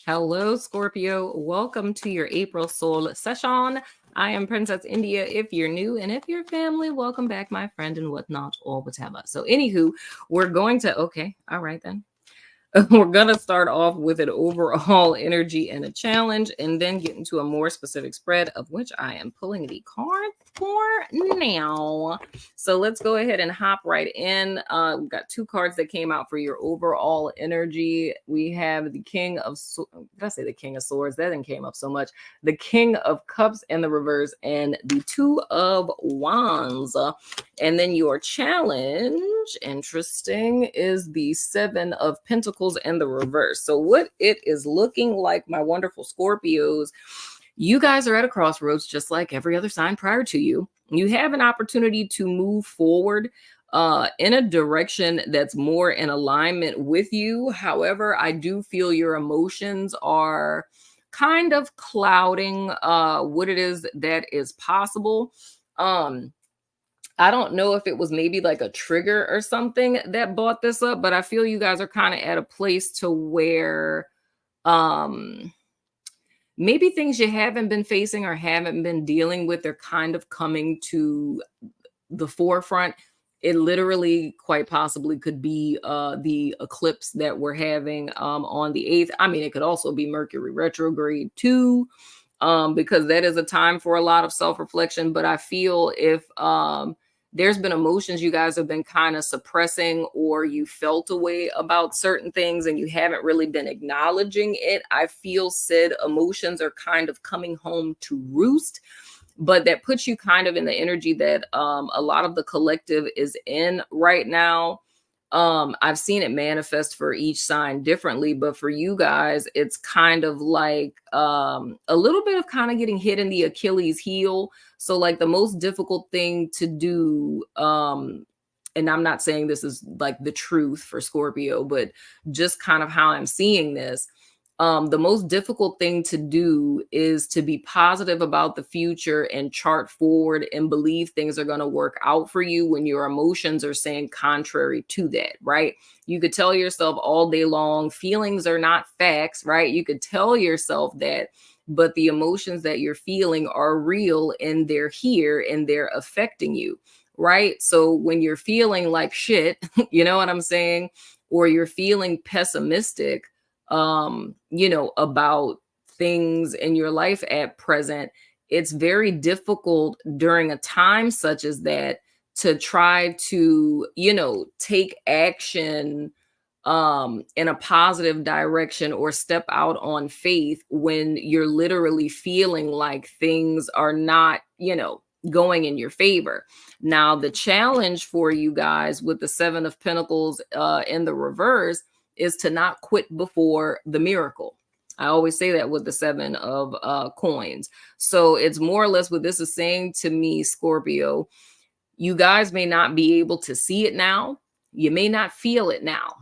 Hello, Scorpio. Welcome to your April Soul Session. I am Princess India if you're new, and if you're family, welcome back, my friend, and whatnot, or whatever. So, anywho, we're going to, okay, all right then. We're going to start off with an overall energy and a challenge, and then get into a more specific spread, of which I am pulling the card for now. So let's go ahead and hop right in. We've got two cards that came out for your overall energy. We have the King of, did I say the King of Swords? That didn't came up so much. The King of Cups in the reverse, and the Two of Wands. And then your challenge, interesting, is the Seven of Pentacles in the reverse. So what it is looking like, my wonderful Scorpios, you guys are at a crossroads just like every other sign prior to you. You have an opportunity to move forward in a direction that's more in alignment with you. However, I do feel your emotions are kind of clouding what it is that is possible. I don't know if it was maybe like a trigger or something that brought this up, but I feel you guys are kind of at a place to where maybe things you haven't been facing or haven't been dealing with are kind of coming to the forefront. It literally quite possibly could be the eclipse that we're having on the 8th. I mean, it could also be Mercury retrograde too, because that is a time for a lot of self-reflection. But I feel if there's been emotions you guys have been kind of suppressing, or you felt a way about certain things and you haven't really been acknowledging it, I feel said emotions are kind of coming home to roost. But that puts you kind of in the energy that a lot of the collective is in right now. I've seen it manifest for each sign differently, but for you guys, it's kind of like a little bit of kind of getting hit in the Achilles heel. So like the most difficult thing to do, and I'm not saying this is like the truth for Scorpio, but just kind of how I'm seeing this. The most difficult thing to do is to be positive about the future and chart forward and believe things are going to work out for you when your emotions are saying contrary to that, right? You could tell yourself all day long, feelings are not facts, right? You could tell yourself that, but the emotions that you're feeling are real and they're here and they're affecting you, right? So when you're feeling like shit, you know what I'm saying? Or you're feeling pessimistic, about things in your life at present, it's very difficult during a time such as that to try to, take action in a positive direction or step out on faith when you're literally feeling like things are not, going in your favor. Now, the challenge for you guys with the Seven of Pentacles in the reverse is to not quit before the miracle. I always say that with the Seven of coins. So it's more or less what this is saying to me, Scorpio. You guys may not be able to see it now. You may not feel it now.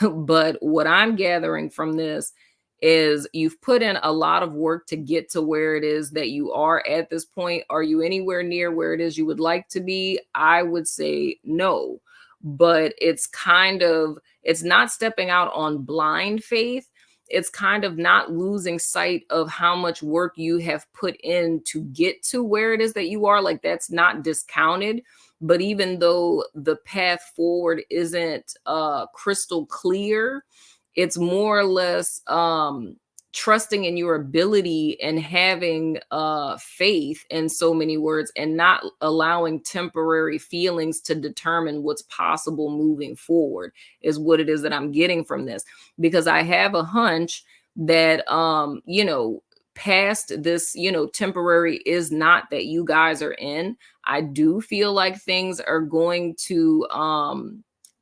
But what I'm gathering from this is you've put in a lot of work to get to where it is that you are at this point. Are you anywhere near where it is you would like to be? I would say no. But it's not stepping out on blind faith. It's kind of not losing sight of how much work you have put in to get to where it is that you are. Like, that's not discounted. But even though the path forward isn't crystal clear, it's more or less trusting in your ability and having faith, in so many words, and not allowing temporary feelings to determine what's possible moving forward is what it is that I'm getting from this. Because I have a hunch that, past this, temporary is not that you guys are in. I do feel like things are going to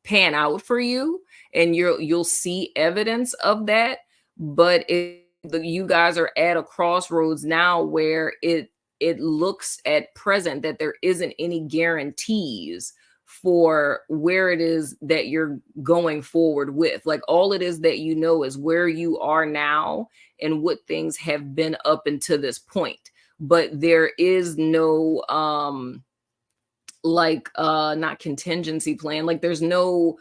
pan out for you, and you'll see evidence of that. But you guys are at a crossroads now where it looks at present that there isn't any guarantees for where it is that you're going forward with. Like, all it is that you know is where you are now and what things have been up until this point. But there is no not contingency plan. Like, there's no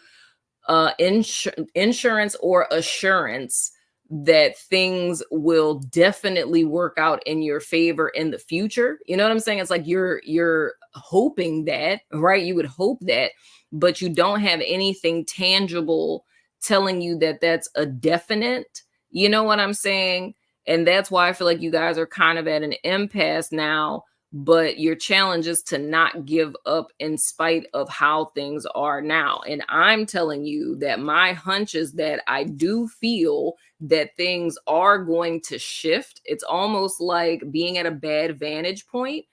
insurance or assurance that things will definitely work out in your favor in the future. You know what I'm saying? It's like you're hoping that, right? You would hope that, but you don't have anything tangible telling you that that's a definite. You know what I'm saying? And that's why I feel like you guys are kind of at an impasse now, but your challenge is to not give up in spite of how things are now. And I'm telling you that my hunch is that I do feel that things are going to shift. It's almost like being at a bad vantage point,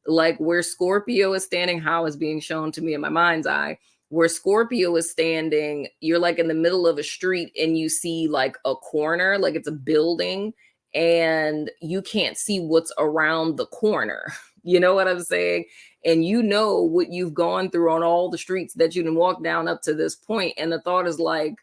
like where Scorpio is standing, how is being shown to me in my mind's eye. Where Scorpio is standing, you're like in the middle of a street and you see like a corner, like it's a building, and you can't see what's around the corner. You know what I'm saying? And you know what you've gone through on all the streets that you can walk down up to this point. And the thought is like,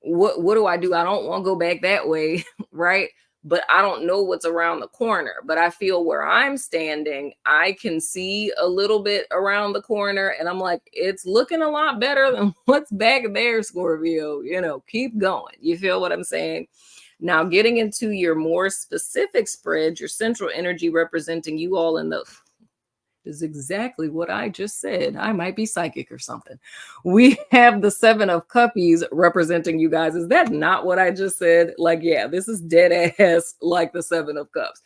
what do I do? I don't want to go back that way, right? But I don't know what's around the corner. But I feel where I'm standing, I can see a little bit around the corner, and I'm like, it's looking a lot better than what's back there, Scorpio. You know, keep going. You feel what I'm saying? Now, getting into your more specific spread, your central energy representing you all in the is exactly what I just said. I might be psychic or something. We have the 7 of Cuppies representing you guys. Is that not what I just said? Like, yeah, this is dead ass like the 7 of Cups.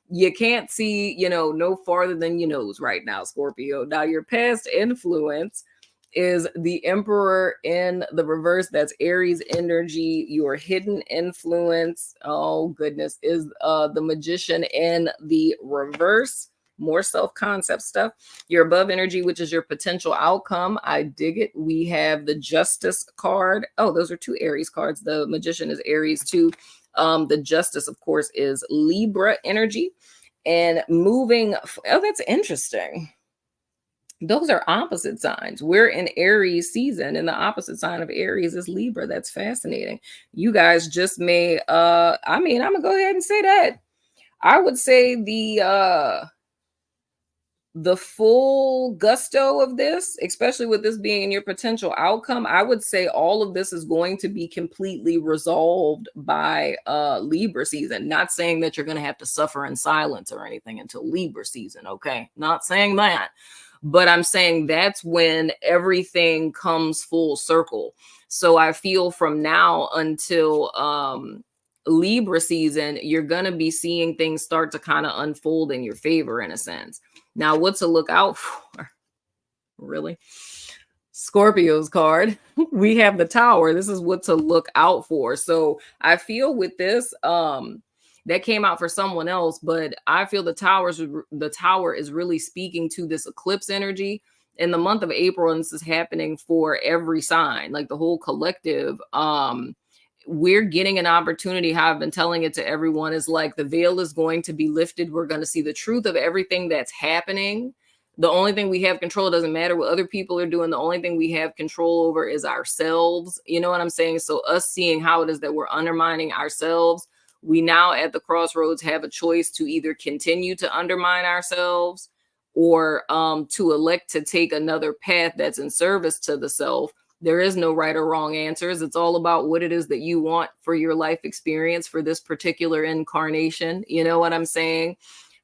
You can't see, you know, no farther than your nose right now, Scorpio. Now, your past influence is the Emperor in the reverse. That's Aries energy. Your hidden influence, oh goodness, is the Magician in the reverse. More self-concept stuff. Your above energy, which is your potential outcome. I dig it. We have the Justice card. Oh, those are 2 Aries cards. The Magician is Aries too. The Justice, of course, is Libra energy. And moving, oh, that's interesting. Those are opposite signs. We're in Aries season, and the opposite sign of Aries is Libra. That's fascinating. You guys just may, I mean, I'm gonna go ahead and say that. I would say the full gusto of this, especially with this being in your potential outcome, I would say all of this is going to be completely resolved by Libra season. Not saying that you're going to have to suffer in silence or anything until Libra season, okay? Not saying that. But I'm saying that's when everything comes full circle. So I feel from now until Libra season, you're going to be seeing things start to kind of unfold in your favor in a sense. Now, what to look out for? Really? Scorpio's card. We have the Tower. This is what to look out for. So I feel with this, that came out for someone else, but I feel the Tower is really speaking to this eclipse energy in the month of April, and this is happening for every sign, like the whole collective. We're getting an opportunity. How I've been telling it to everyone is like the veil is going to be lifted. We're going to see the truth of everything that's happening. The only thing we have control, doesn't matter what other people are doing. The only thing we have control over is ourselves. You know what I'm saying? So us seeing how it is that we're undermining ourselves, we now at the crossroads have a choice to either continue to undermine ourselves or to elect to take another path that's in service to the self. There is no right or wrong answers. It's all about what it is that you want for your life experience for this particular incarnation. You know what I'm saying?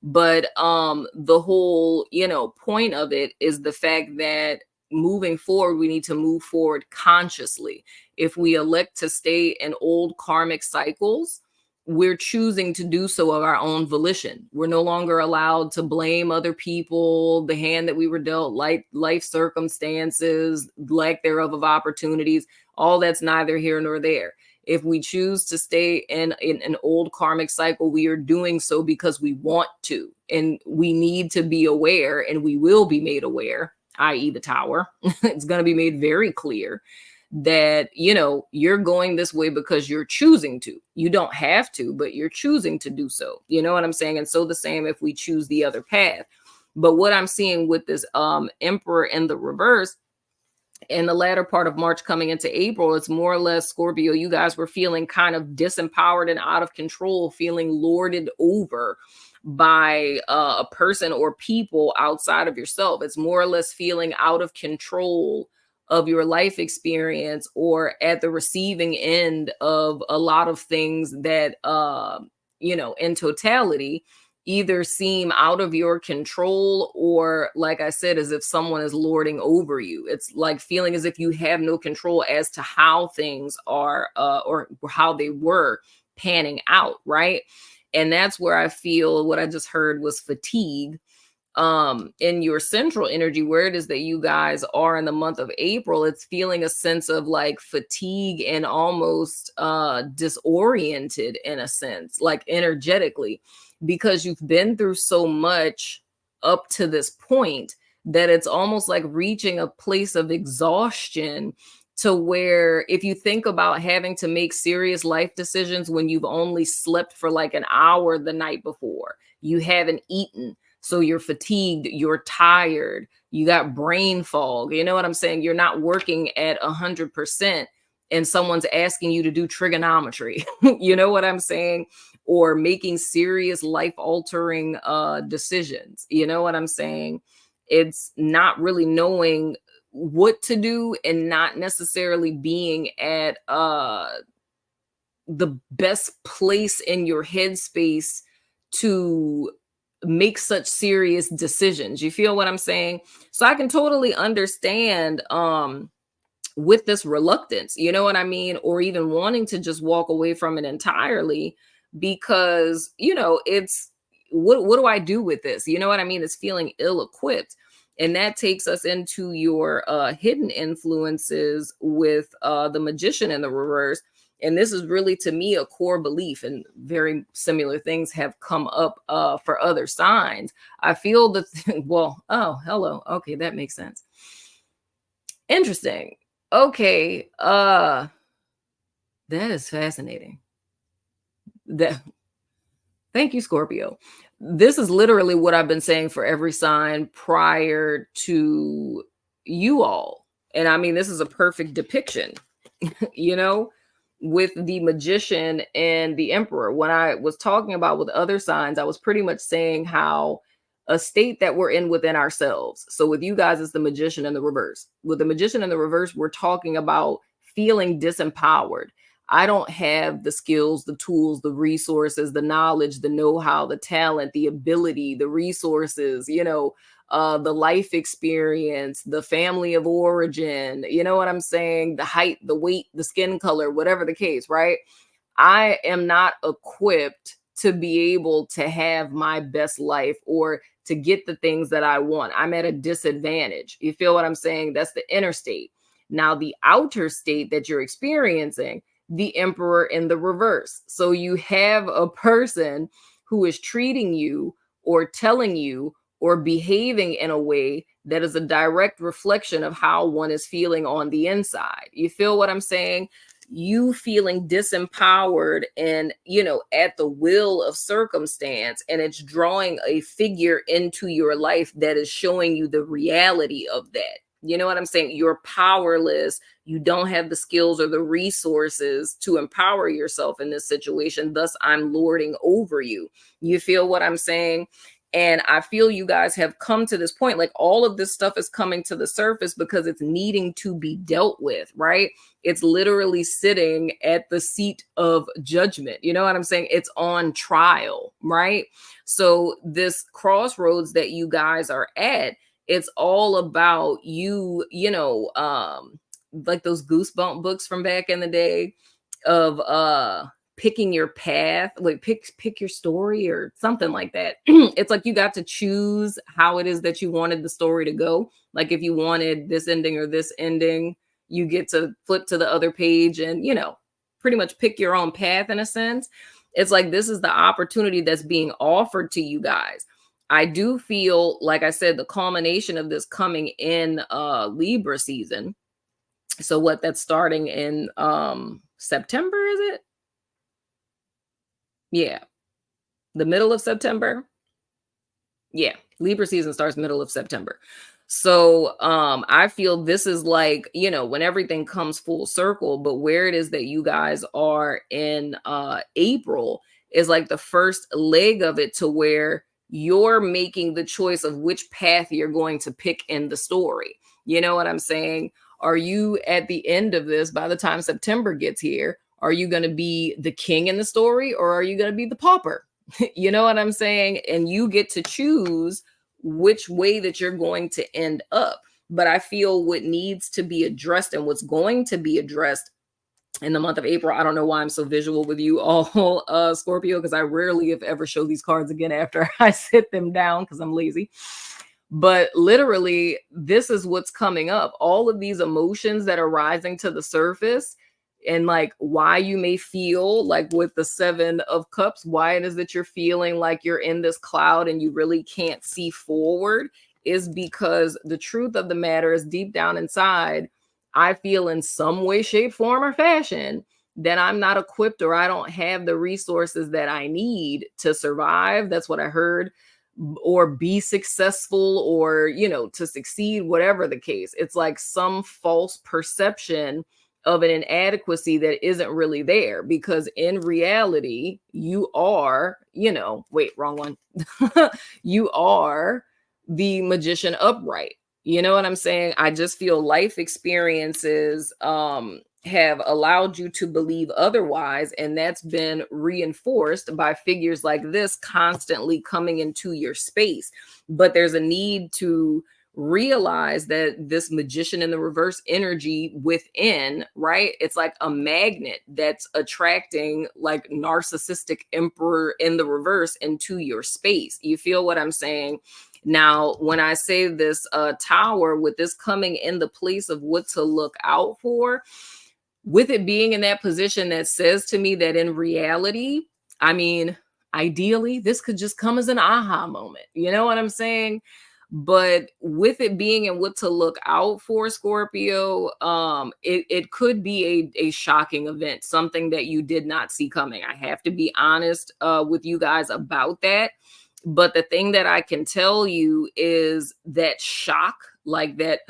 But the whole, you know, point of it is the fact that moving forward, we need to move forward consciously. If we elect to stay in old karmic cycles, we're choosing to do so of our own volition. We're no longer allowed to blame other people, the hand that we were dealt, life circumstances, lack thereof of opportunities. All that's neither here nor there. If we choose to stay in an old karmic cycle, we are doing so because we want to. And we need to be aware, and we will be made aware, i.e. the Tower. It's going to be made very clear that, you know, you're going this way because you're choosing to. You don't have to, but you're choosing to do so. You know what I'm saying? And so the same if we choose the other path. But what I'm seeing with this Emperor in the reverse, in the latter part of March coming into April, it's more or less, Scorpio, you guys were feeling kind of disempowered and out of control, feeling lorded over by a person or people outside of yourself. It's more or less feeling out of control of your life experience, or at the receiving end of a lot of things that in totality either seem out of your control, or like I said, as if someone is lording over you. It's like feeling as if you have no control as to how things are or how they were panning out, right? And that's where I feel what I just heard was fatigue. In your central energy, where it is that you guys are in the month of April, it's feeling a sense of like fatigue and almost disoriented in a sense, like energetically, because you've been through so much up to this point that it's almost like reaching a place of exhaustion, to where if you think about having to make serious life decisions when you've only slept for like an hour the night before, you haven't eaten, so you're fatigued, you're tired, you got brain fog. You know what I'm saying? You're not working at 100%, and someone's asking you to do trigonometry. You know what I'm saying? Or making serious life altering decisions. You know what I'm saying? It's not really knowing what to do, and not necessarily being at the best place in your headspace to make such serious decisions. You feel what I'm saying? So I can totally understand with this reluctance, you know what I mean? Or even wanting to just walk away from it entirely, because, it's what do I do with this? You know what I mean? It's feeling ill-equipped. And that takes us into your hidden influences with the Magician in the reverse. And this is really, to me, a core belief, and very similar things have come up for other signs. I feel that, well, oh, hello. Okay, that makes sense. Interesting. Okay, that is fascinating. That Thank you, Scorpio. This is literally what I've been saying for every sign prior to you all. And I mean, this is a perfect depiction, you know, with the Magician and the Emperor. When I was talking about with other signs, I was pretty much saying how a state that we're in within ourselves. So with you guys, it's the Magician in the reverse. With the Magician in the reverse, we're talking about feeling disempowered. I don't have the skills, the tools, the resources, the knowledge, the know-how, the talent, the ability, the resources, the life experience, the family of origin, you know what I'm saying? The height, the weight, the skin color, whatever the case, right? I am not equipped to be able to have my best life or to get the things that I want. I'm at a disadvantage. You feel what I'm saying? That's the inner state. Now, the outer state that you're experiencing, the Emperor in the reverse. So you have a person who is treating you or telling you or behaving in a way that is a direct reflection of how one is feeling on the inside. You feel what I'm saying? You feeling disempowered and, at the will of circumstance, and it's drawing a figure into your life that is showing you the reality of that. You know what I'm saying? You're powerless. You don't have the skills or the resources to empower yourself in this situation. Thus, I'm lording over you. You feel what I'm saying? And I feel you guys have come to this point, like all of this stuff is coming to the surface because it's needing to be dealt with, right? It's literally sitting at the seat of judgment. You know what I'm saying? It's on trial, right? So this crossroads that you guys are at, it's all about you, like those Goosebump books from back in the day of picking your path, like pick your story or something like that. It's like you got to choose how it is that you wanted the story to go. Like if you wanted this ending or this ending, you get to flip to the other page and, pretty much pick your own path in a sense. It's like this is the opportunity that's being offered to you guys. I do feel, like I said, the culmination of this coming in Libra season. So what, that's starting in September, is it? Yeah. The middle of September. Yeah. Libra season starts middle of September. So I feel this is like, when everything comes full circle, but where it is that you guys are in April is like the first leg of it, to where you're making the choice of which path you're going to pick in the story. You know what I'm saying? Are you at the end of this, by the time September gets here, are you going to be the king in the story or are you going to be the pauper? You know what I'm saying? And you get to choose which way that you're going to end up. But I feel what needs to be addressed and what's going to be addressed in the month of April. I don't know why I'm so visual with you all, Scorpio, because I rarely, if ever, show these cards again after I sit them down because I'm lazy. But literally, this is what's coming up. All of these emotions that are rising to the surface, and like why you may feel like with the Seven of Cups, why it is that you're feeling like you're in this cloud and you really can't see forward, is because the truth of the matter is deep down inside, I feel in some way, shape, form, or fashion that I'm not equipped or I don't have the resources that I need to survive. That's what I heard, or be successful, or to succeed, whatever the case. It's like some false perception of an inadequacy that isn't really there, because in reality you are, wait, wrong one. You are the magician upright. You know what I'm saying? I just feel life experiences have allowed you to believe otherwise, and that's been reinforced by figures like this constantly coming into your space. But there's a need to realize that this magician in the reverse energy within, right? It's like a magnet that's attracting like narcissistic emperor in the reverse into your space. You feel what I'm saying? Now, when I say this tower, with this coming in the place of what to look out for, with it being in that position, that says to me that in reality, I mean, ideally, this could just come as an aha moment. You know what I'm saying? But with it being in what to look out for, Scorpio, it could be a shocking event, something that you did not see coming. I have to be honest with you guys about that. But the thing that I can tell you is that shock, like that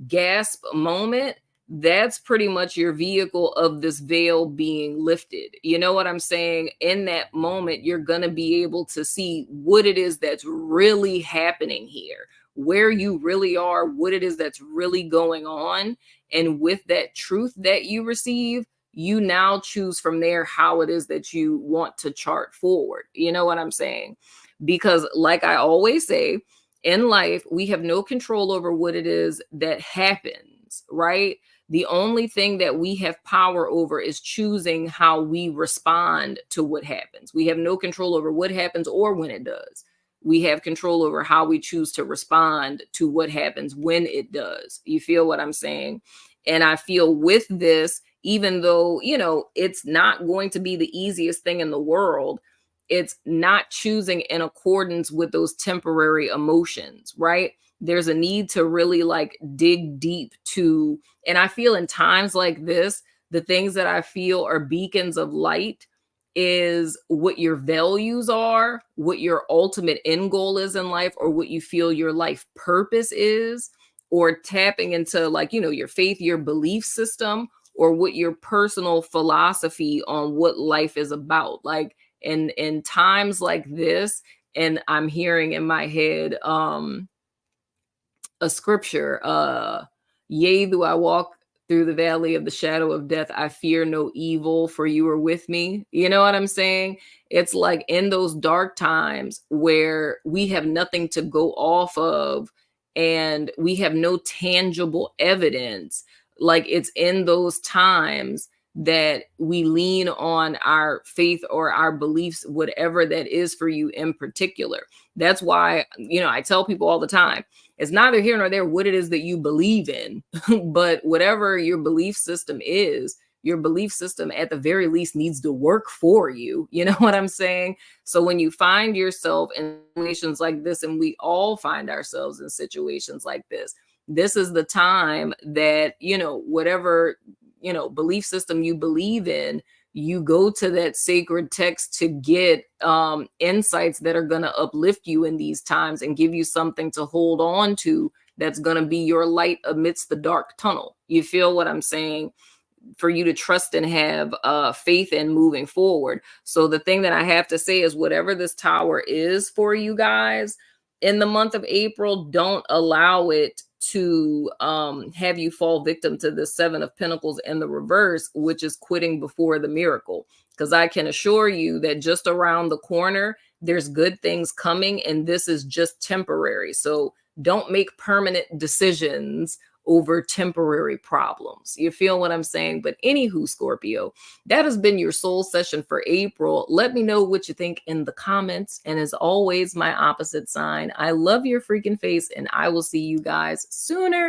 gasp moment, that's pretty much your vehicle of this veil being lifted. You know what I'm saying? In that moment, you're going to be able to see what it is that's really happening here, where you really are, what it is that's really going on. And with that truth that you receive, you now choose from there how it is that you want to chart forward. You know what I'm saying? Because, like I always say, in life, we have no control over what it is that happens, right? The only thing that we have power over is choosing how we respond to what happens. We have no control over what happens or when it does. We have control over how we choose to respond to what happens when it does. You feel what I'm saying? And I feel with this, even though, it's not going to be the easiest thing in the world, it's not choosing in accordance with those temporary emotions, right? There's a need to really like dig deep to, and I feel in times like this, the things that I feel are beacons of light is what your values are, what your ultimate end goal is in life, or what you feel your life purpose is, or tapping into like, your faith, your belief system, or what your personal philosophy on what life is about. Like, in times like this, and I'm hearing in my head a scripture, yea, though I walk through the valley of the shadow of death, I fear no evil, for you are with me. You know what I'm saying? It's like in those dark times where we have nothing to go off of and we have no tangible evidence, like it's in those times that we lean on our faith or our beliefs, whatever that is for you in particular. That's why, I tell people all the time, it's neither here nor there what it is that you believe in, but whatever your belief system is, your belief system at the very least needs to work for you. You know what I'm saying? So when you find yourself in situations like this, and we all find ourselves in situations like this is the time that, whatever, belief system you believe in, you go to that sacred text to get insights that are going to uplift you in these times and give you something to hold on to that's going to be your light amidst the dark tunnel. You feel what I'm saying? For you to trust and have faith in moving forward. So the thing that I have to say is, whatever this tower is for you guys in the month of April, don't allow it to have you fall victim to the Seven of Pentacles in the reverse, which is quitting before the miracle. Because I can assure you that just around the corner, there's good things coming, and this is just temporary. So don't make permanent decisions over temporary problems. You feel what I'm saying? But anywho, Scorpio, that has been your soul session for April. Let me know what you think in the comments. And as always, my opposite sign, I love your freaking face, and I will see you guys sooner